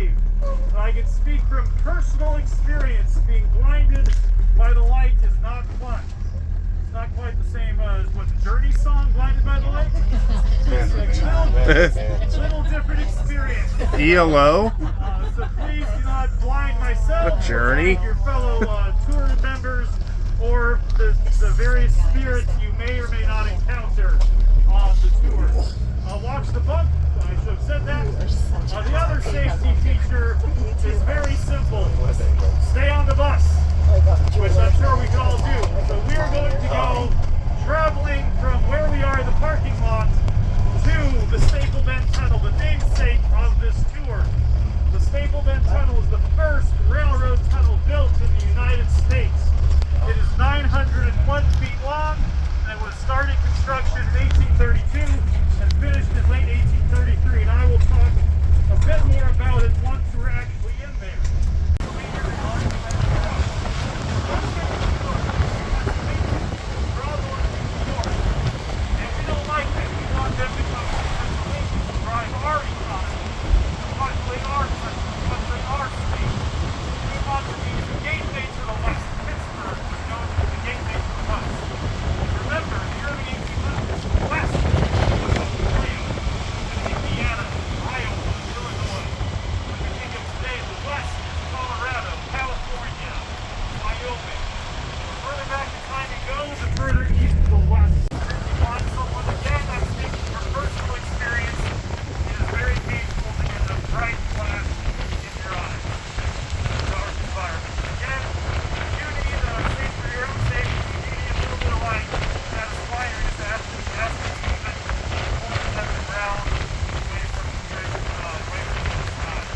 believe that I can speak from personal experience. Being blinded by the light is not fun. It's not quite the same as what the Journey song, Blinded by the Light. It's a little different experience. ELO? So please do not blind myself, The Journey, or your fellow tour members, or the various spirits you may or may not encounter on the tour. Watch the bump. I should have said that. The other safety feature is very simple. Stay on the bus, which I'm sure we can all do. So we are going to go traveling from where we are in the parking lot to the Staple Bend Tunnel, the namesake of this tour. The Staple Bend Tunnel is the first railroad tunnel built in the United States. It is 901 feet long and was started construction in 1832 and finished in late 1833. And I will talk a bit more about it once we're actually in there. And we don't like that. We want them to come to Pennsylvania to drive our economy, to populate our country, to populate our state. We want to be the gateway to the West. Pittsburgh was known as the gateway to the West. Remember, in the early 1800s, the West was Ohio, and Indiana, Iowa, Illinois. When we think of today, the West is Colorado, California, Wyoming. The further back in time you go, the further east the West. On someone again, I'm speaking from personal experience. It is very painful to get a bright flash in your eyes in a dark environment. Again, you need safe for your own safety. You need a little bit of light. That is why you're just asking to keep it pointed at the ground, away from the skies.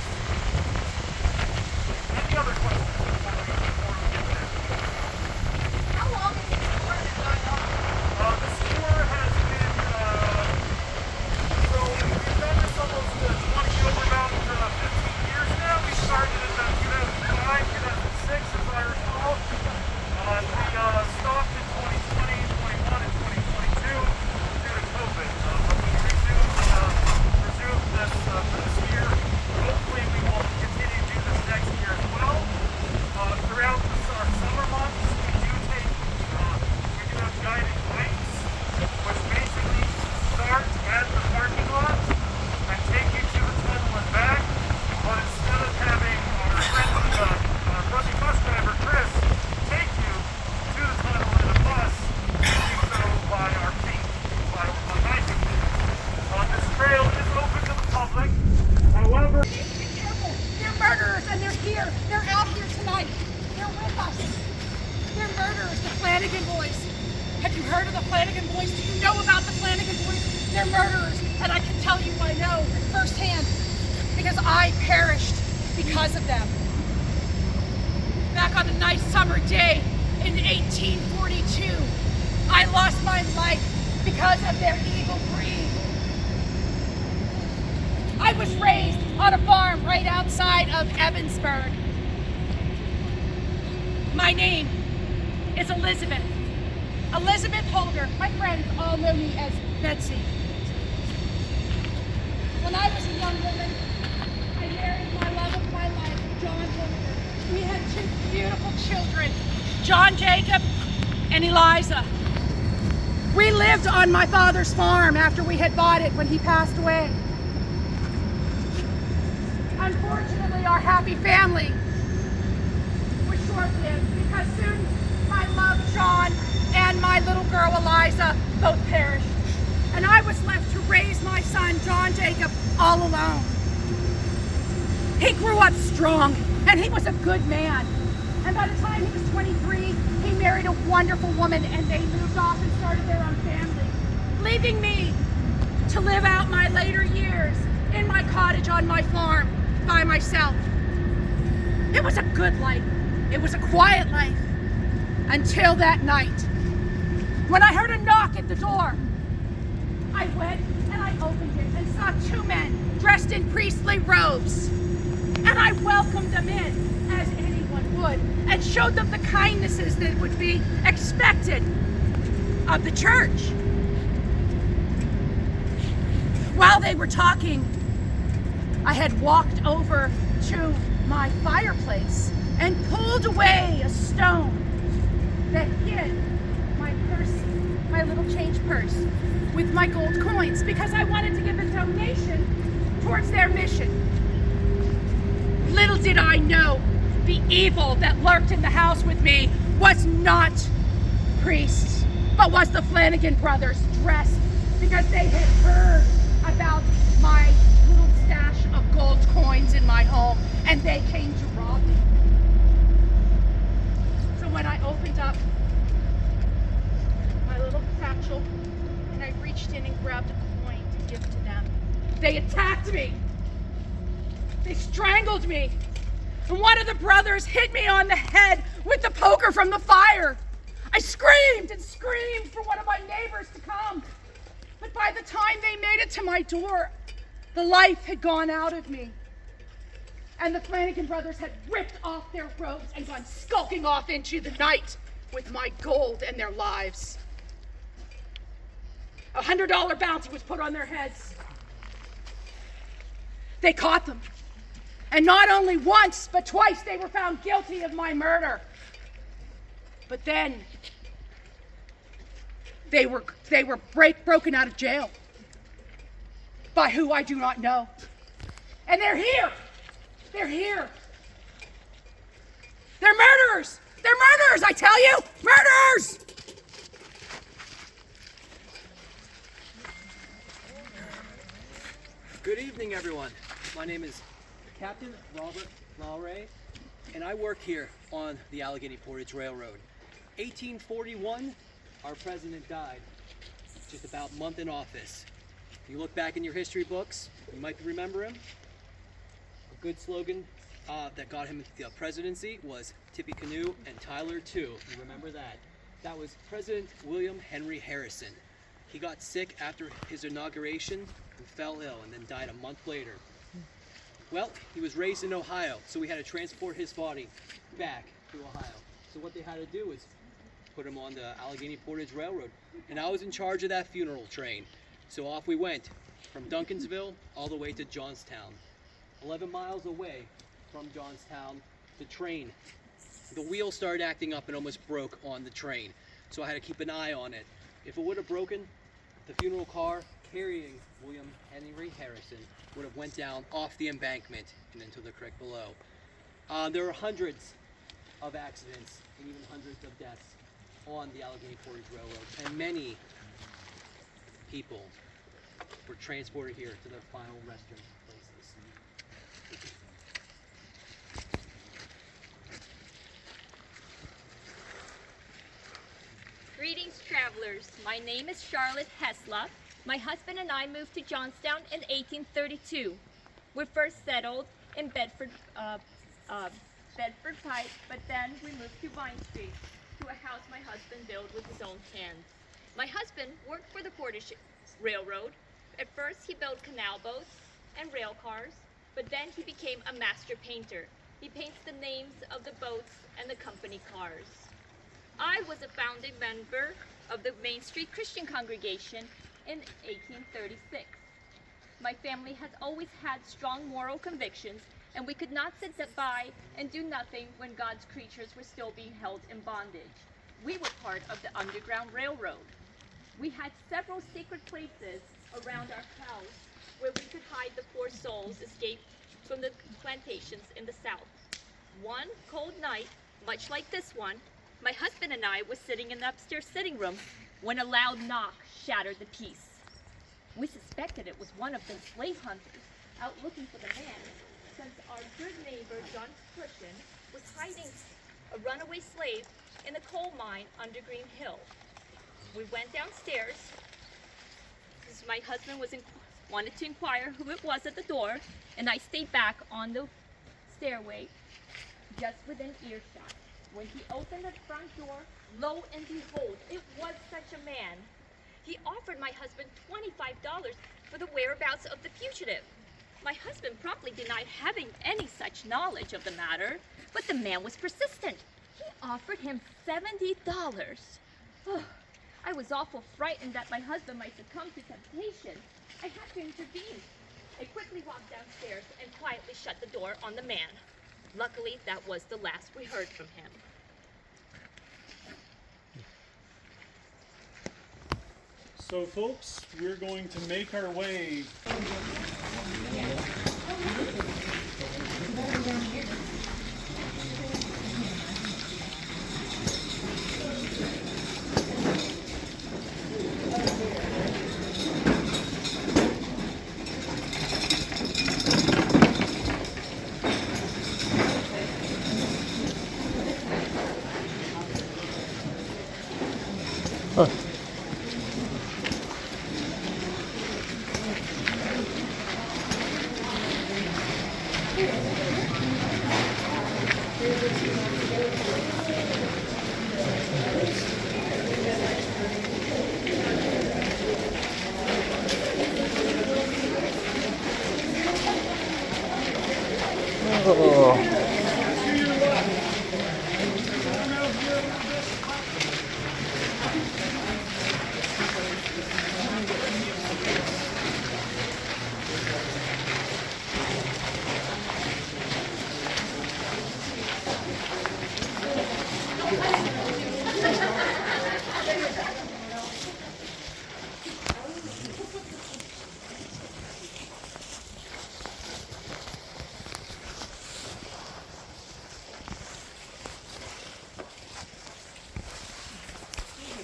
Any other questions before we get there? How long has this tour been going on? This tour has been, so we've done this almost 20 over about 15 years now. We started in 2005, 2006 as I recall. We stopped in 2020, 21, and 2022 due to COVID. But we resumed this for this year. Hopefully we will continue to do this next year as well. Throughout our summer months, we do have guided hikes, which basically start at the parking lot and take you to the tunnel and back. But instead of having our friendly bus driver Chris take you to the tunnel in a bus, we do so by our feet, by hiking. This trail is open to the public. However, Be careful. They're murderers and they're here. They're out here tonight. They're with us. They're murderers, the Flanagan boys. Have you heard of the Flanagan boys? Do you know about the Flanagan boys? They're murderers. And I can tell you I know firsthand because I perished because of them. Back on a nice summer day in 1842, I lost my life because of their evil greed. I was raised on a farm right outside of Evansburg. My name is Elizabeth. Elizabeth Holder. My friends all know me as Betsy. When I was a young woman, I married my love of my life, John Holder. We had two beautiful children, John Jacob and Eliza. We lived on my father's farm after we had bought it when he passed away. Unfortunately, our happy family was short-lived because soon my love, John, and my little girl, Eliza, both perished. And I was left to raise my son, John Jacob, all alone. He grew up strong, and he was a good man. And by the time he was 23, he married a wonderful woman, and they moved off and started their own family, leaving me to live out my later years in my cottage on my farm by myself. It was a good life. It was a quiet life until that night when I heard a knock at the door. I went and I opened it and saw two men dressed in priestly robes. And I welcomed them in as anyone would and showed them the kindnesses that would be expected of the church. While they were talking, I had walked over fireplace and pulled away a stone that hid my purse, my little change purse, with my gold coins, because I wanted to give a donation towards their mission. Little did I know, the evil that lurked in the house with me was not priests, but was the Flanagan brothers, dressed because they had heard about my little stash of gold coins in my home, and they came to rob me. So when I opened up my little satchel and I reached in and grabbed a coin to give to them, they attacked me. They strangled me. And one of the brothers hit me on the head with the poker from the fire. I screamed and screamed for one of my neighbors to come. But by the time they made it to my door, the life had gone out of me. And the Flanagan brothers had ripped off their robes and gone skulking off into the night with my gold and their lives. A $100 bounty was put on their heads. They caught them. And not only once, but twice they were found guilty of my murder. But then they were broken out of jail. By who I do not know. And they're here. They're here. They're murderers. They're murderers, I tell you. Murderers. Good evening, everyone. My name is Captain Robert Lowray, and I work here on the Allegheny Portage Railroad. 1841, our president died, just about a month in office. If you look back in your history books, you might remember him. A good slogan that got him the presidency was Tippy Canoe and Tyler too. You remember that? That was President William Henry Harrison. He got sick after his inauguration and fell ill and then died a month later. Well, he was raised in Ohio, so we had to transport his body back to Ohio. So what they had to do was put him on the Allegheny Portage Railroad. And I was in charge of that funeral train. So off we went from Duncansville all the way to Johnstown. 11 miles away from Johnstown, the train. The wheel started acting up and almost broke on the train. So I had to keep an eye on it. If it would have broken, the funeral car carrying William Henry Harrison would have went down off the embankment and into the creek below. There were hundreds of accidents and even hundreds of deaths on the Allegheny Portage Railroad, and many people were transported here to their final resting places. Greetings, travelers. My name is Charlotte Hesla. My husband and I moved to Johnstown in 1832. We first settled in Bedford Pike, but then we moved to Vine Street, to a house my husband built with his own hands. My husband worked for the Portage Railroad. At first, he built canal boats and rail cars, but then he became a master painter. He paints the names of the boats and the company cars. I was a founding member of the Main Street Christian Congregation in 1836. My family has always had strong moral convictions, and we could not sit by and do nothing when God's creatures were still being held in bondage. We were part of the Underground Railroad. We had several secret places around our house where we could hide the poor souls escaped from the plantations in the South. One cold night, much like this one, my husband and I were sitting in the upstairs sitting room when a loud knock shattered the peace. We suspected it was one of the slave hunters out looking for the man, since our good neighbor John Cushion was hiding a runaway slave in the coal mine under Green Hill. We went downstairs because my husband wanted to inquire who it was at the door, and I stayed back on the stairway just within earshot. When he opened the front door, lo and behold, it was such a man. He offered my husband $25 for the whereabouts of the fugitive. My husband promptly denied having any such knowledge of the matter, but the man was persistent. He offered him $70. Oh, I was awful frightened that my husband might succumb to temptation. I had to intervene. I quickly walked downstairs and quietly shut the door on the man. Luckily, that was the last we heard from him. So folks, we're going to make our way.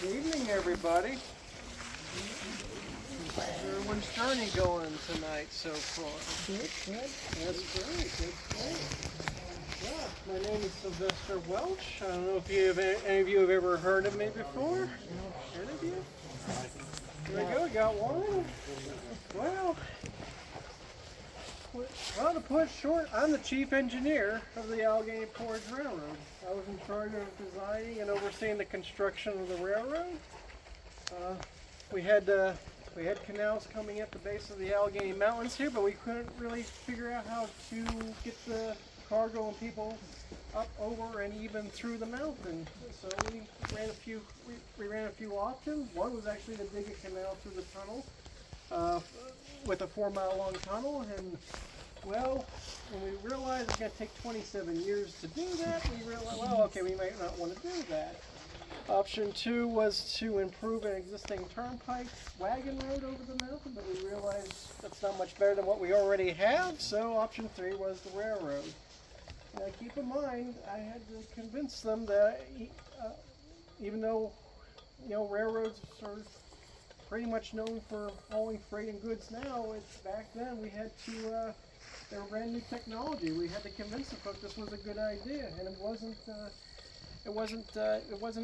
Good evening, everybody. How's everyone's journey going tonight so far? Good. That's great. Yeah, my name is Sylvester Welch. I don't know if any of you have ever heard of me before. Heard of you? There we go. We got one. Well, to put it short, I'm the chief engineer of the Allegheny Portage Railroad. I was in charge of designing and overseeing the construction of the railroad. We had canals coming at the base of the Allegheny Mountains here, but we couldn't really figure out how to get the cargo and people up, over, and even through the mountain. So we ran a few options. One was actually to dig a canal through the tunnel, with a 4-mile long tunnel, and well, when we realized it's going to take 27 years to do that, we realized, well, okay, we might not want to do that. Option 2 was to improve an existing turnpike wagon road over the mountain, but we realized that's not much better than what we already have, so option 3 was the railroad. Now keep in mind, I had to convince them that even though, railroads are pretty much known for hauling freight and goods now, back then we had to, they were brand new technology. We had to convince the folk this was a good idea, and it wasn't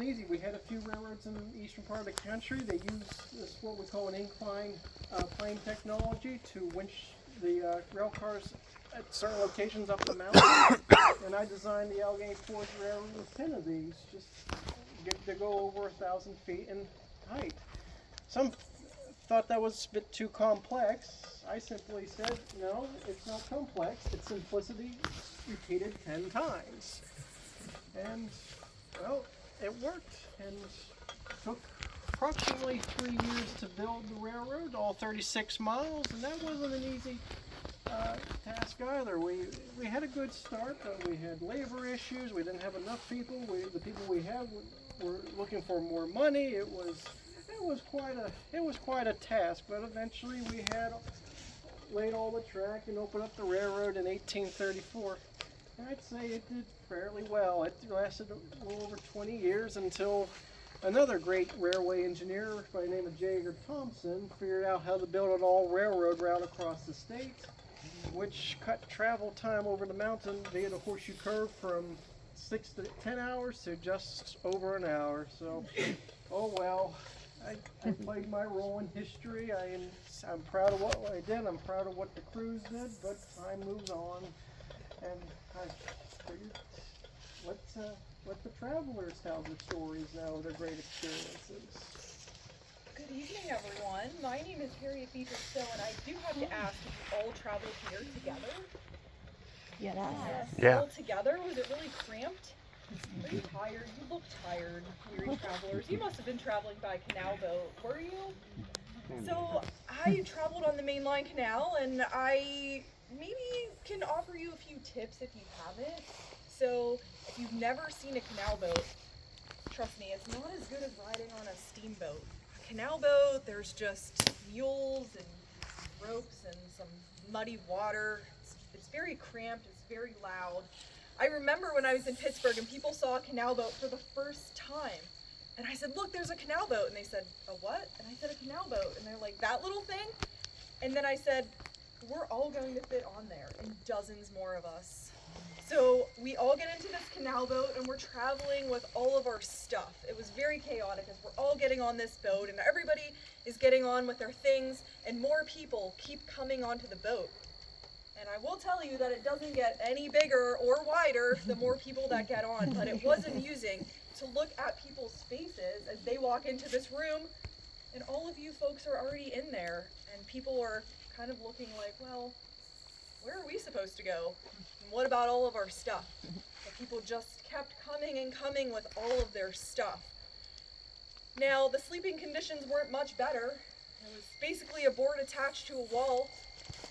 easy. We had a few railroads in the eastern part of the country. They used this, what we call an incline plane technology, to winch the rail cars at certain locations up the mountain. And I designed the Allegheny Portage Railroad with 10 of these, just to go over 1,000 feet in height. Some thought that was a bit too complex. I simply said, no, it's not complex. It's simplicity repeated 10 times. And, well, it worked. And it took approximately 3 years to build the railroad, all 36 miles, and that wasn't an easy task either. We had a good start, but we had labor issues. We didn't have enough people. The people we had were looking for more money. It was quite a task, but eventually we had laid all the track and opened up the railroad in 1834. And I'd say it did fairly well. It lasted a little over 20 years until another great railway engineer by the name of J. Edgar Thompson figured out how to build an all-railroad route across the state, which cut travel time over the mountain via the horseshoe curve from 6 to 10 hours to just over an hour. So, oh well. I played my role in history. I'm proud of what I did. I'm proud of what the crews did, but time moves on, and I figured let the travelers tell their stories now of their great experiences. Good evening, everyone. My name is Harriet Beaver Stowe, and I do have to ask if you all traveled here together? Yes. Yeah. All together? Was it really cramped? Are you tired? You look tired, weary travelers. You must have been traveling by canal boat, were you? So I traveled on the Main Line Canal, and I maybe can offer you a few tips if you haven't. So if you've never seen a canal boat, trust me, it's not as good as riding on a steamboat. A canal boat, there's just mules and ropes and some muddy water. It's very cramped, it's very loud. I remember when I was in Pittsburgh and people saw a canal boat for the first time. And I said, look, there's a canal boat. And they said, a what? And I said, a canal boat. And they're like, that little thing? And then I said, we're all going to fit on there, and dozens more of us. So we all get into this canal boat and we're traveling with all of our stuff. It was very chaotic as we're all getting on this boat and everybody is getting on with their things and more people keep coming onto the boat. And I will tell you that it doesn't get any bigger or wider the more people that get on, but it was amusing to look at people's faces as they walk into this room and all of you folks are already in there and people are kind of looking like, well, where are we supposed to go? And what about all of our stuff? But people just kept coming and coming with all of their stuff. Now, the sleeping conditions weren't much better. It was basically a board attached to a wall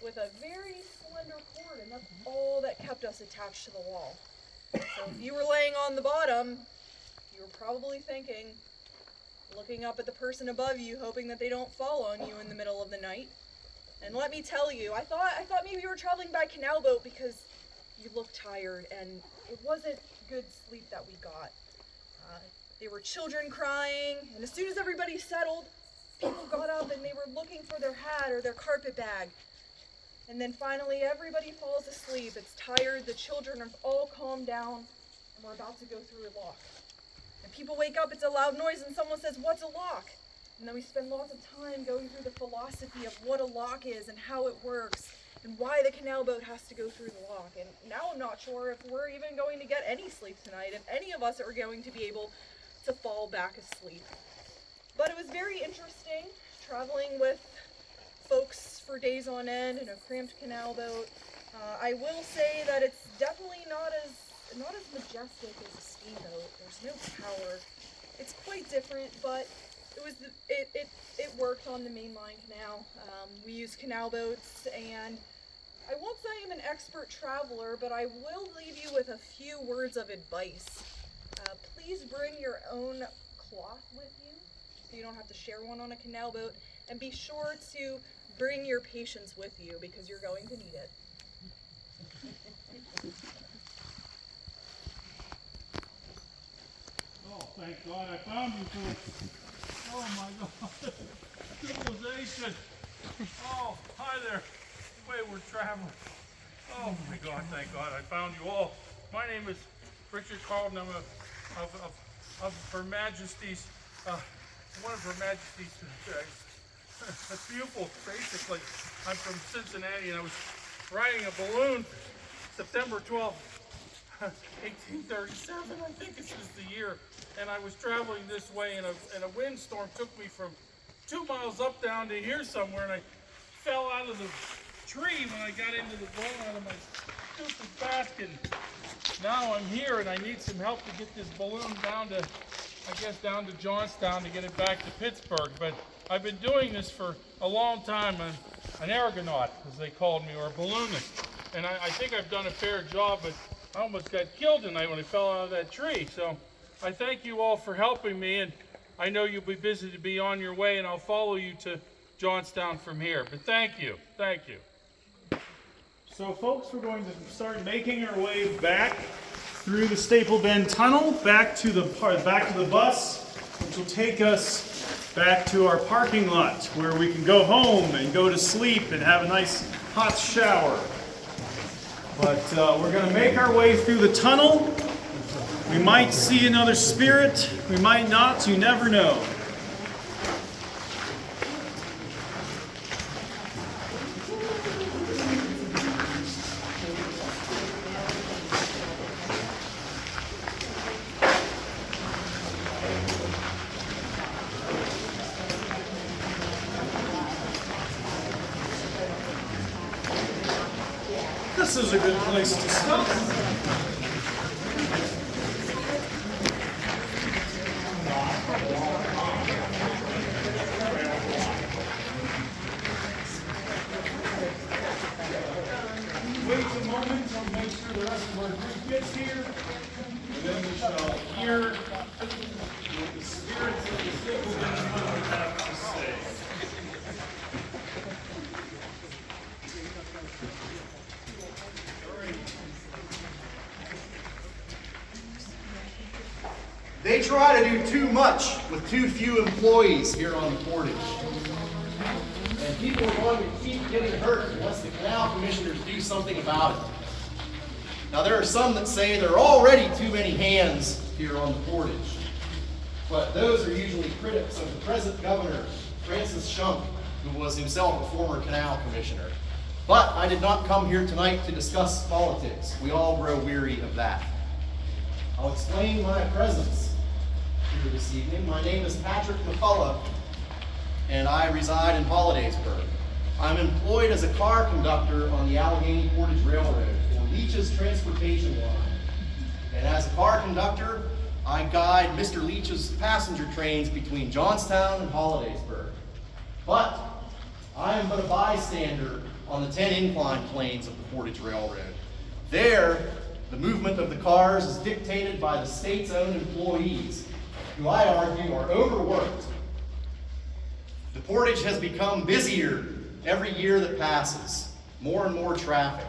with a very slender cord, and that's all that kept us attached to the wall. So if you were laying on the bottom, you were probably thinking, looking up at the person above you, hoping that they don't fall on you in the middle of the night. And let me tell you, I thought maybe you were traveling by canal boat because you looked tired, and it wasn't good sleep that we got. There were children crying, and as soon as everybody settled, people got up and they were looking for their hat or their carpet bag. And then finally everybody falls asleep. It's tired, the children have all calmed down, and we're about to go through a lock. And people wake up, it's a loud noise, and someone says, what's a lock? And then we spend lots of time going through the philosophy of what a lock is and how it works and why the canal boat has to go through the lock. And now I'm not sure if we're even going to get any sleep tonight, if any of us are going to be able to fall back asleep. But it was very interesting traveling with folks for days on end in a cramped canal boat. I will say that it's definitely not as majestic as a steamboat. There's no power. It's quite different, but it worked on the mainline canal. We use canal boats, and I won't say I'm an expert traveler, but I will leave you with a few words of advice. Please bring your own cloth with you, so you don't have to share one on a canal boat, and be sure to bring your patience with you because you're going to need it. Oh, thank God I found you folks. Oh my God. Civilization. Oh, hi there, wayward traveler. Oh my God, thank God I found you all. My name is Richard Carlton. I'm of Her Majesty's, one of Her Majesty's pupils, basically. I'm from Cincinnati, and I was riding a balloon September 12th, 1837, I think this is the year. And I was traveling this way, and a windstorm took me from 2 miles up down to here somewhere, and I fell out of the tree when I got into the boat out of my stupid basket. Now I'm here, and I need some help to get this balloon down to, I guess, down to Johnstown to get it back to Pittsburgh. But I've been doing this for a long time. I'm an aeronaut, as they called me, or a balloonist. And I think I've done a fair job, but I almost got killed tonight when I fell out of that tree. So I thank you all for helping me, and I know you'll be busy to be on your way, and I'll follow you to Johnstown from here. But thank you. Thank you. So folks, we're going to start making our way back through the Staple Bend Tunnel, back to the bus, which will take us back to our parking lot where we can go home and go to sleep and have a nice hot shower. But we're going to make our way through the tunnel. We might see another spirit, we might not, you never know. This is a good place to stop. group gets here, and then we shall hear what the spirits of the Staple Bend Tunnel have to say. They try to do too much with too few employees here on the Portage. And people are going to keep getting hurt unless the canal commissioners do something about it. Now there are some that say there are already too many hands here on the Portage. But those are usually critics of the present governor, Francis Shunk, who was himself a former canal commissioner. But I did not come here tonight to discuss politics. We all grow weary of that. I'll explain my presence here this evening. My name is Patrick McCullough, and I reside in Hollidaysburg. I'm employed as a car conductor on the Allegheny Portage Railroad for Leach's transportation line. And as a car conductor, I guide Mr. Leach's passenger trains between Johnstown and Hollidaysburg. But I am but a bystander on the 10 incline planes of the Portage Railroad. There, the movement of the cars is dictated by the state's own employees, who I argue are overworked. The Portage has become busier every year that passes, more and more traffic.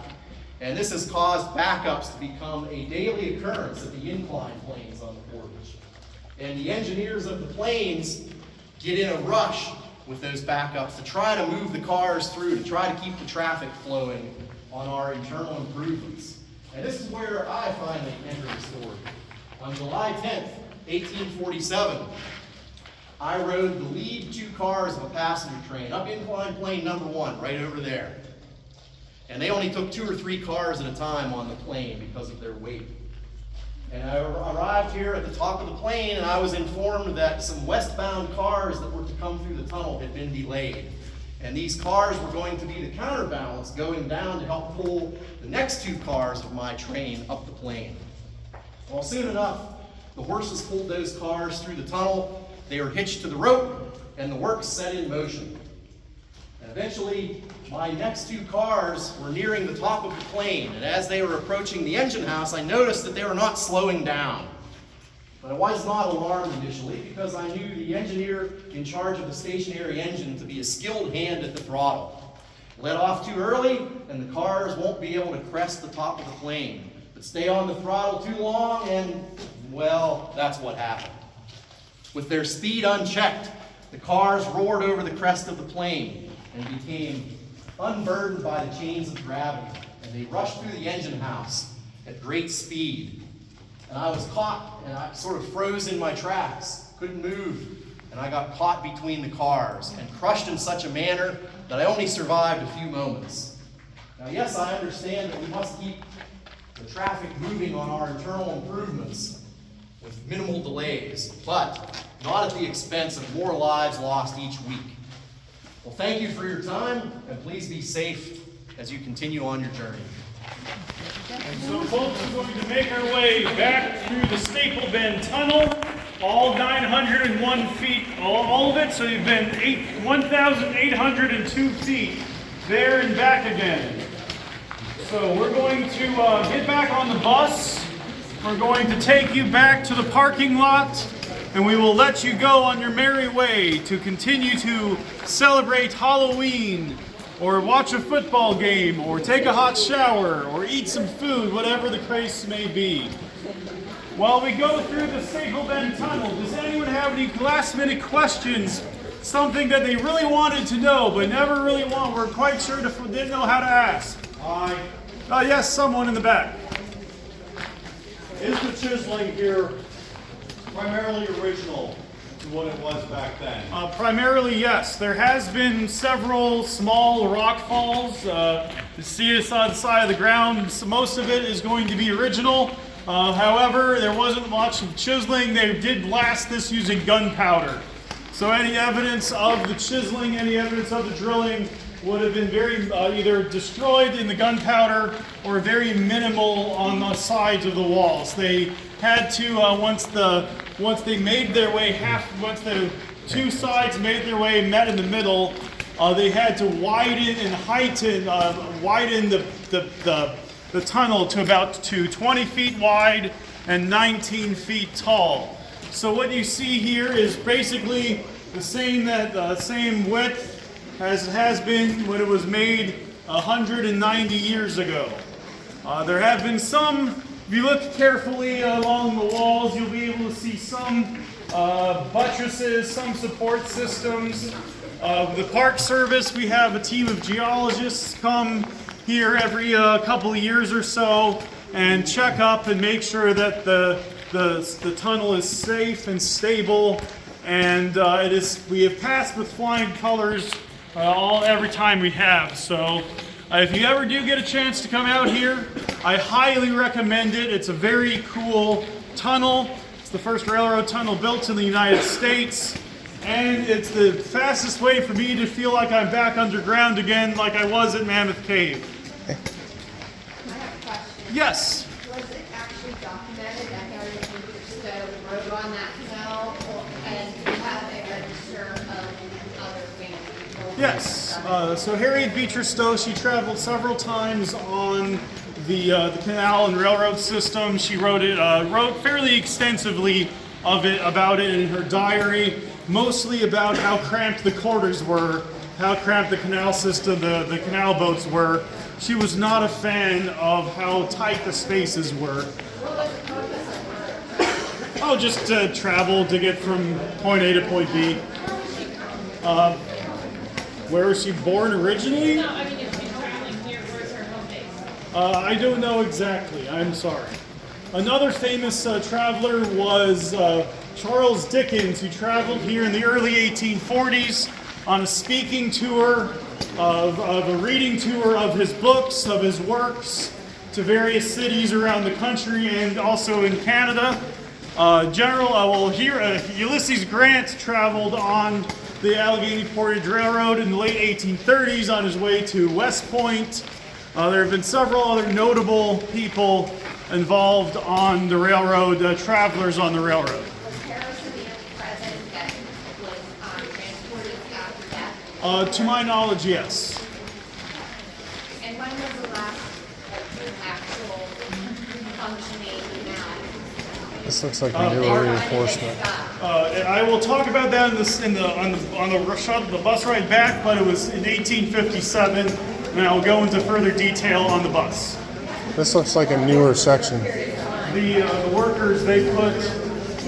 And this has caused backups to become a daily occurrence at the incline planes on the Portage. And the engineers of the planes get in a rush with those backups to try to move the cars through, to try to keep the traffic flowing on our internal improvements. And this is where I finally enter the story. On July 10th, 1847, I rode the lead 2 cars of a passenger train up incline plane number 1, right over there. And they only took 2 or 3 cars at a time on the plane because of their weight. And I arrived here at the top of the plane, and I was informed that some westbound cars that were to come through the tunnel had been delayed. And these cars were going to be the counterbalance going down to help pull the next 2 cars of my train up the plane. Well, soon enough, the horses pulled those cars through the tunnel. They were hitched to the rope, and the work set in motion. And eventually, my next 2 cars were nearing the top of the plane, and as they were approaching the engine house, I noticed that they were not slowing down. But I was not alarmed initially, because I knew the engineer in charge of the stationary engine to be a skilled hand at the throttle. Let off too early, and the cars won't be able to crest the top of the plane. But stay on the throttle too long, and, well, that's what happened. With their speed unchecked, the cars roared over the crest of the plane and became unburdened by the chains of gravity, and they rushed through the engine house at great speed. And I was caught, and I sort of froze in my tracks, couldn't move, and I got caught between the cars and crushed in such a manner that I only survived a few moments. Now, yes, I understand that we must keep the traffic moving on our internal improvements with minimal delays, but not at the expense of more lives lost each week. Well, thank you for your time, and please be safe as you continue on your journey. And so, folks, we're going to make our way back through the Staple Bend Tunnel, all 901 feet, all of it, so you've been 1,802 feet there and back again. So we're going to get back on the bus. We're going to take you back to the parking lot, and we will let you go on your merry way to continue to celebrate Halloween, or watch a football game, or take a hot shower, or eat some food, whatever the case may be. While we go through the Staple Bend Tunnel, does anyone have any last-minute questions? Something that they really wanted to know, but never really were quite sure didn't know how to ask. Yes, someone in the back. Is the chiseling here primarily original to what it was back then? Primarily, yes. There has been several small rock falls. You see it on the side of the ground. So most of it is going to be original. However, there wasn't much of chiseling. They did blast this using gunpowder. So any evidence of the chiseling, any evidence of the drilling would have been very either destroyed in the gunpowder or very minimal on the sides of the walls. They had to once they made their way once the 2 sides made their way and met in the middle, they had to widen and heighten, widen the the tunnel to about 20 feet wide and 19 feet tall. So what you see here is basically the same same width as it has been when it was made 190 years ago. There have been some, if you look carefully along the walls, you'll be able to see some buttresses, some support systems. The Park Service, we have a team of geologists come here every couple of years or so and check up and make sure that the tunnel is safe and stable, and we have passed with flying colors every time we have. So if you ever do get a chance to come out here, I highly recommend it. It's a very cool tunnel. It's the first railroad tunnel built in the United States, and it's the fastest way for me to feel like I'm back underground again, like I was at Mammoth Cave. I have a question. Yes. Was it actually documented that Harry Beecher Stowe rode on that canal, and do you have a register of other family people? Yes. So Harriet Beecher Stowe, she traveled several times on the canal and railroad system. She wrote fairly extensively about it in her diary, mostly about how cramped the quarters were, how cramped the canal system, the canal boats were. She was not a fan of how tight the spaces were. What was the purpose of her? Oh, just to travel to get from point A to point B. Where was she born originally? No, I mean, if she's traveling here, where's her home base? I don't know exactly. I'm sorry. Another famous traveler was Charles Dickens, who traveled here in the early 1840s on a speaking tour, of a reading tour of his books, of his works, to various cities around the country and also in Canada. Ulysses Grant traveled on the Allegheny Portage Railroad in the late 1830s on his way to West Point. There have been several other notable people involved on the railroad, travelers on the railroad. Was Harrison the only president that was transported after death? To my knowledge, yes. And when was the last actual functioning canal? This looks like a new reinforcement. And I will talk about that on the bus ride back, but it was in 1857, and I will go into further detail on the bus. This looks like a newer section. The workers, they put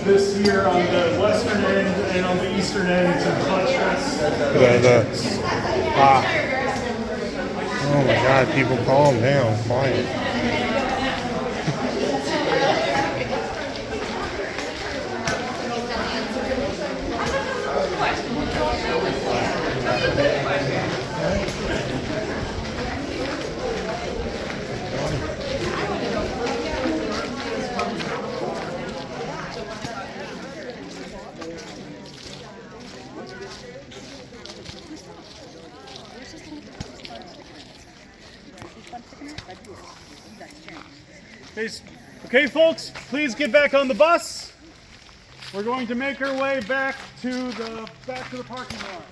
this here on the western end and on the eastern end to buttress. Oh my God, people calm down, quiet. Okay, folks, please get back on the bus. We're going to make our way back to the parking lot.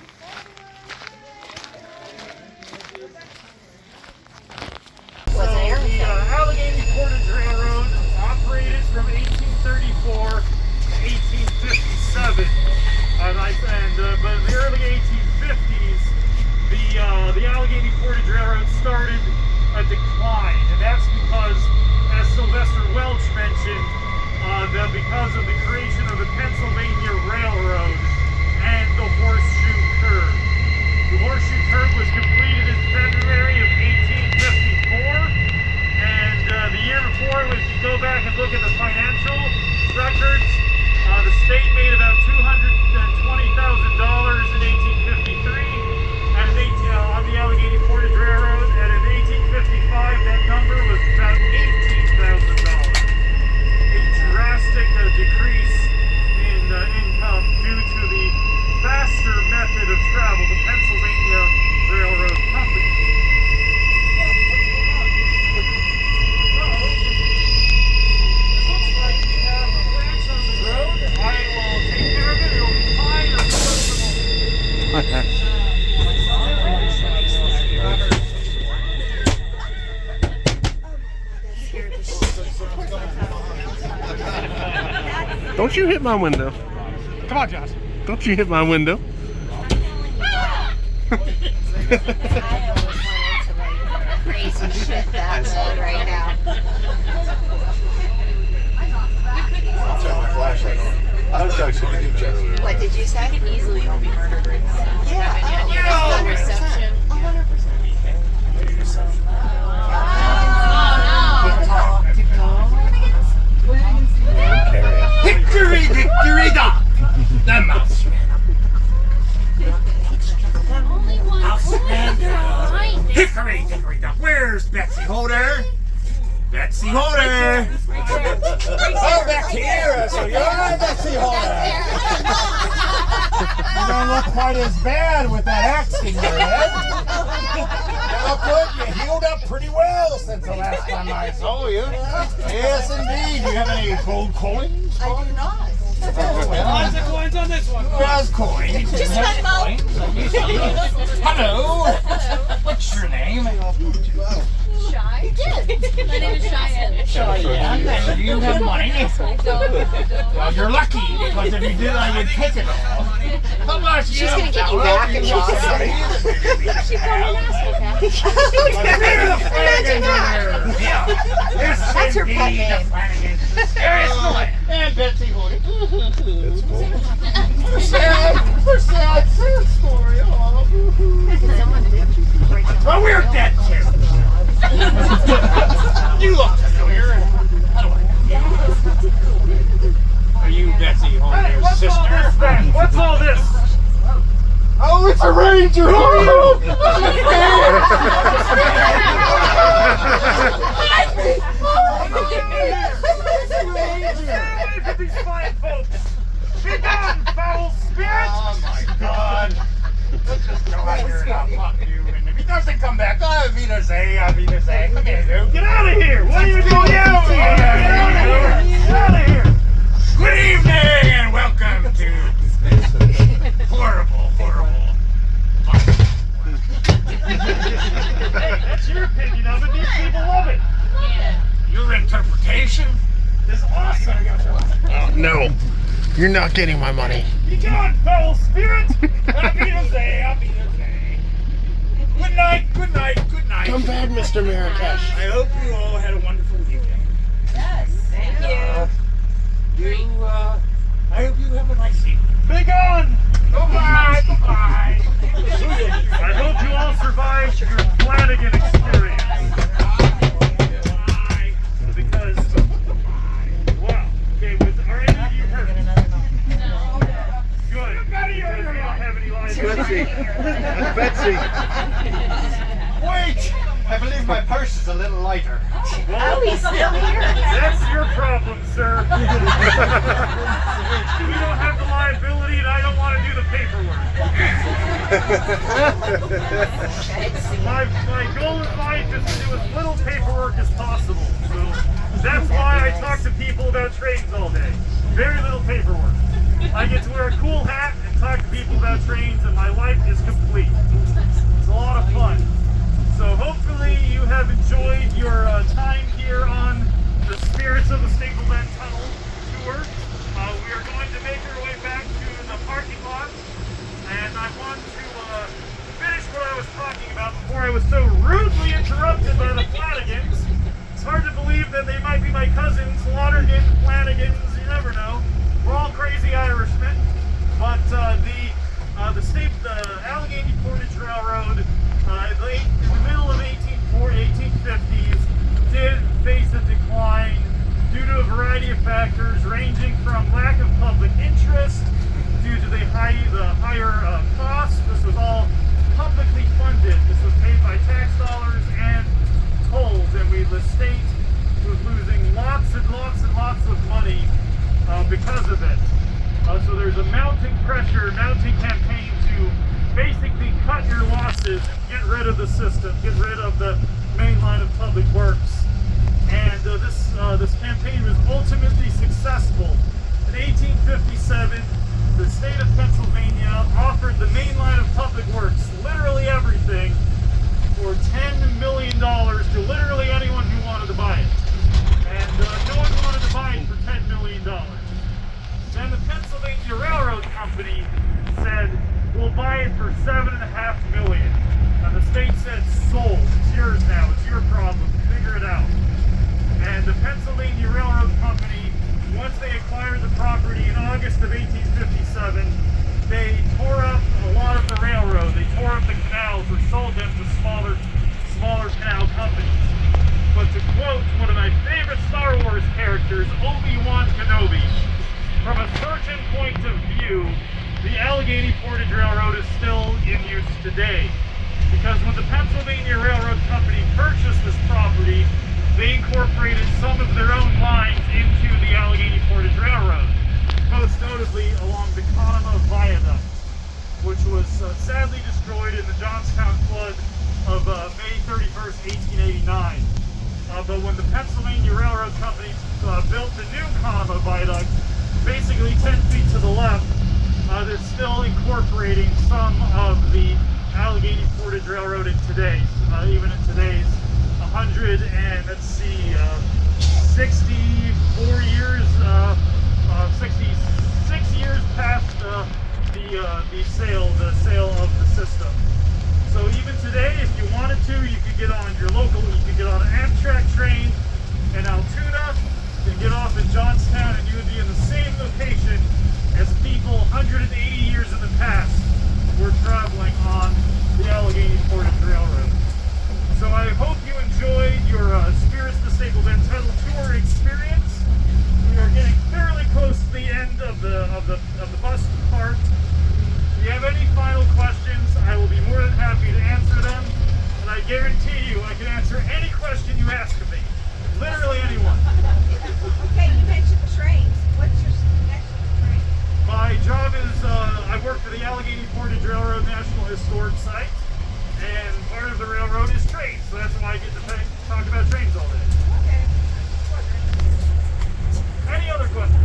The Allegheny Portage Railroad operated from 1834 to 1857, but in the early 1850s, the Allegheny Portage Railroad started a decline, and that's because, as Sylvester Welch mentioned, that because of the creation of the Pennsylvania Railroad and the Horseshoe Curve. The Horseshoe Curve was completed in February of 1854, and the year before, if you go back and look at the financial records, the state made about $220,000 in 1853 on the Allegheny Portage Railroad, and in 1855 that number was about $18,000. A drastic decrease in income due to the faster method of travel, the Pennsylvania Railroad Company. It looks like we have a branch on the road. I will take care of Don't you hit my window. Come on, Josh. Don't you hit my window. Crazy shit that way right now. I'll turn my flashlight on. I was actually each other. What did you say? Could easily all be murdered. Yeah, No reception. 100%. Victory, victory, dog. The mouse ran up. Mouse ran down. Hickory, dickory, dock. Where's Betsy Holder? Betsy Holder. Oh, back here. So you're Betsy Holder. You don't look quite as bad with that axe in your head. You look good. You healed up pretty well since the last time I saw you. Yes, indeed. Do you have any gold coins? I do not. Oh, well. Lots of coins on this one. Who has coins? Just Venmo. Hello. What's your name? Shy? My name is Cheyenne. Cheyenne. And you have money? I don't. Well, you're lucky, because if you did, I would take it all. How much? She's gonna get you back and She's called me an asshole, Kathy. That's her pet name. And Betsy Holder. It's cool. We're sad story. Oh. Well, we're dead too. You look familiar. Are you Betsy Holder's What's all sister? this then? What's all this? Oh, it's a ranger! Who are you? Stay away from these fine folks. Be gone, foul spirit. Oh my God! Let's just go out here and I'll fuck you. And if he doesn't come back, I'll be the say. Come here, dude. Get out of here. What are you doing? Get out of here. Get out of here. Good evening and welcome to horrible. Hey, that's your opinion of it. These people love it. Your interpretation It's awesome. No, you're not getting my money. Be gone, foul spirit. I'll be the say. Good night. Come back, Mr. Marrakesh. I hope you all had a wonderful evening. Yes, thank you. I hope you have a nice evening. Be gone. Goodbye. I hope you all survived your Flanagan experience. Because, wow. Okay, are any of you hurt? Good. Because you don't have any liability. That's Betsy. Wait! I believe my purse is a little lighter. Well, He's still here. that's your problem, sir. We don't have the liability, and I don't want to do the paperwork. My goal in life is to do as little paperwork as possible. So that's why I talk to people about trains all day. Very little paperwork. I get to wear a cool hat and talk to people about trains, and my life is complete. It's a lot of fun. So hopefully you have enjoyed your time here on the Spirits of the Staple Bend Tunnel tour. We are going to make our way back to the parking lot, and I want to finish what I was talking about before I was so rudely interrupted by the Flanagans. It's hard to believe that they might be my cousins, Lonergan, Flanagans, you never know. We're all crazy Irishmen, but the Allegheny Portage Railroad in the middle of 1850s did face a decline due to a variety of factors ranging from lack of public interest due to the higher costs. This was all publicly funded. This was paid by tax dollars and tolls, and the state was losing lots and lots of money because of it. So there's a mounting campaign to basically cut your losses and get rid of the system, get rid of the main line of public works. And this campaign was ultimately successful. In 1857, the state of Pennsylvania offered the main line of public works, literally everything, for $10 million to literally anyone who wanted to buy it. And no one wanted to buy it for $10 million. company said, we'll buy it for $7.5 million. And the state said, sold. It's yours now. It's your problem. Figure it out. And the Pennsylvania Railroad Company, once they acquired the property in August of 1857, they tore up a lot of the railroad. They tore up the canals or sold them to smaller canal companies. But to quote one of my favorite Star Wars characters, Obi-Wan Kenobi, from a certain point of view, the Allegheny Portage Railroad is still in use today. Because when the Pennsylvania Railroad Company purchased this property, they incorporated some of their own lines into the Allegheny Portage Railroad, most notably along the Conemaugh Viaduct, which was sadly destroyed in the Johnstown flood of May 31st, 1889. But when the Pennsylvania Railroad Company built the new Conemaugh Viaduct, basically 10 feet to the left, they're still incorporating some of the Allegheny Portage Railroad in today's, even in today's 64 years, 66 years past the sale of the system. So even today, if you wanted to, you could get on your local, you could get on an Amtrak train in Altoona, and get off in Johnstown, and you would be in the same location as people 180 years in the past were traveling on the Allegheny Portage Railroad. So I hope you enjoyed your Spirits to Staple Bend Tunnel tour experience. We are getting fairly close to the end of the bus part. If you have any final questions, I will be more than happy to answer them. And I guarantee you, I can answer any question you ask of me. Literally anyone. Okay, you mentioned trains. What's your next train? My job is, I work for the Allegheny Portage Railroad National Historic Site. And part of the railroad is trains, so that's why I get to talk about trains all day. Okay. Any other questions?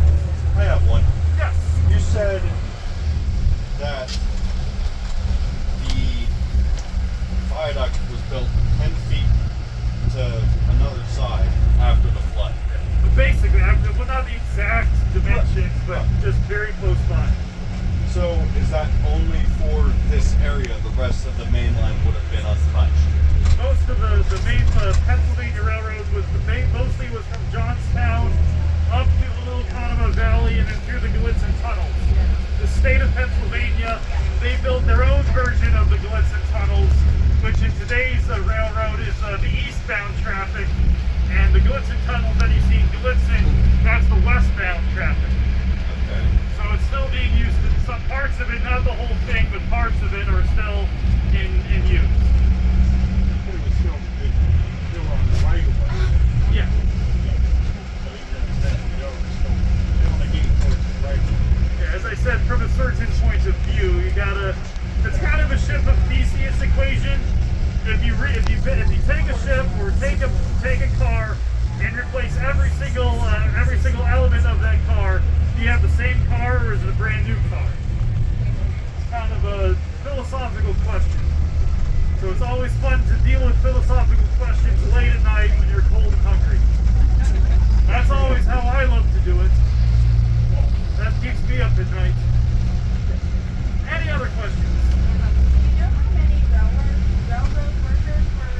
I have one. Yes. You said that the viaduct was built 10 feet to another side after the flood. But basically, well, not the exact dimensions, but just very close by. So is that only for this area? The rest of the mainland would have been untouched? Most of the main Pennsylvania Railroad mostly was from Johnstown up to the Little Conemaugh Valley and then through the Galitzin tunnels. The state of Pennsylvania, they built their own version of the Galitzin tunnels, which in today's railroad is the eastbound traffic, and the Galitzin tunnels that you see in Galitzin, that's the westbound traffic. Okay. So it's still being used in some parts of it, not the whole thing, but parts of it are still in use. It was still on the right of way. Yeah. So even if that, still on the gate towards the right of way. Yeah, as I said, from a certain point of view, you gotta. It's kind of a ship of Theseus equation. If you take a ship or take a car and replace every single element of that car, do you have the same car or is it a brand new car? It's kind of a philosophical question. So it's always fun to deal with philosophical questions late at night when you're cold and hungry. That's always how I love to do it. That keeps me up at night. Any other questions? Do you know how many railroad workers were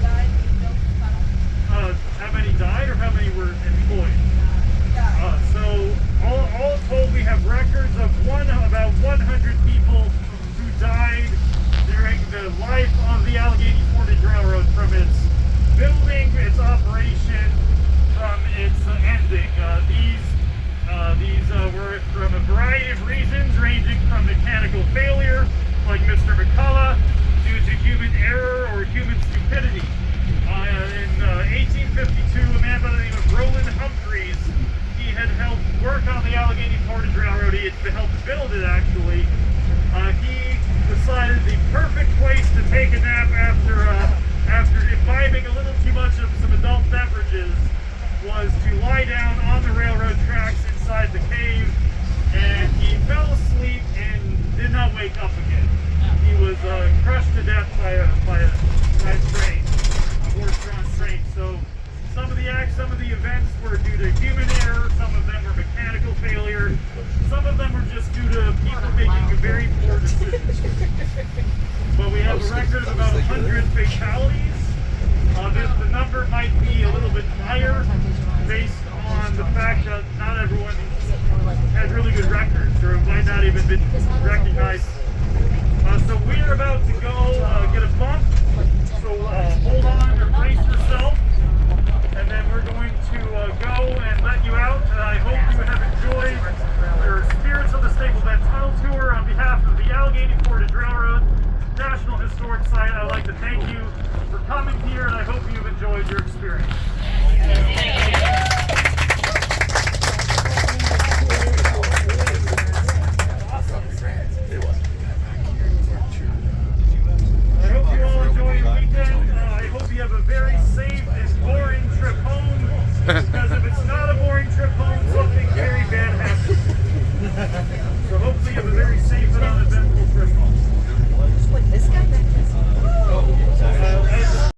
died when you built the tunnel? How many died or how many were employed? Died. So all told, we have records of about 100 people who died during the life of the Allegheny Portage Railroad, from its building, its operation, from its ending. These were from a variety of reasons, ranging from mechanical failure, like Mr. McCullough, due to human error or human stupidity. In 1852, a man by the name of Roland Humphreys, he had helped work on the Allegheny Portage Railroad. He had helped build it, actually. He decided the perfect place to take a nap after imbibing a little too much of some adult beverages was to lie down on the railroad tracks inside the cave, and he fell asleep and did not wake up again. He was crushed to death by a train, a horse-drawn train. So some of the events were due to human error, some of them were mechanical failure, some of them were just due to people making very poor decisions. But we have a record of about 100 fatalities. The number might be a little bit higher based on the fact that not everyone had really good records, or might not even been recognized. So we're about to go get a bump, so hold on or brace yourself, and then we're going to go and let you out. I hope you have enjoyed your Spirits of the Staple Bend Tunnel Tour. On behalf of the Allegheny Portage Railroad National Historic Site, I'd like to thank you for coming here, and I hope you've enjoyed your experience. I hope you all enjoy your weekend. I hope you have a very safe and boring trip home, because if it's not a boring trip home, something very bad happens. So hopefully you have a very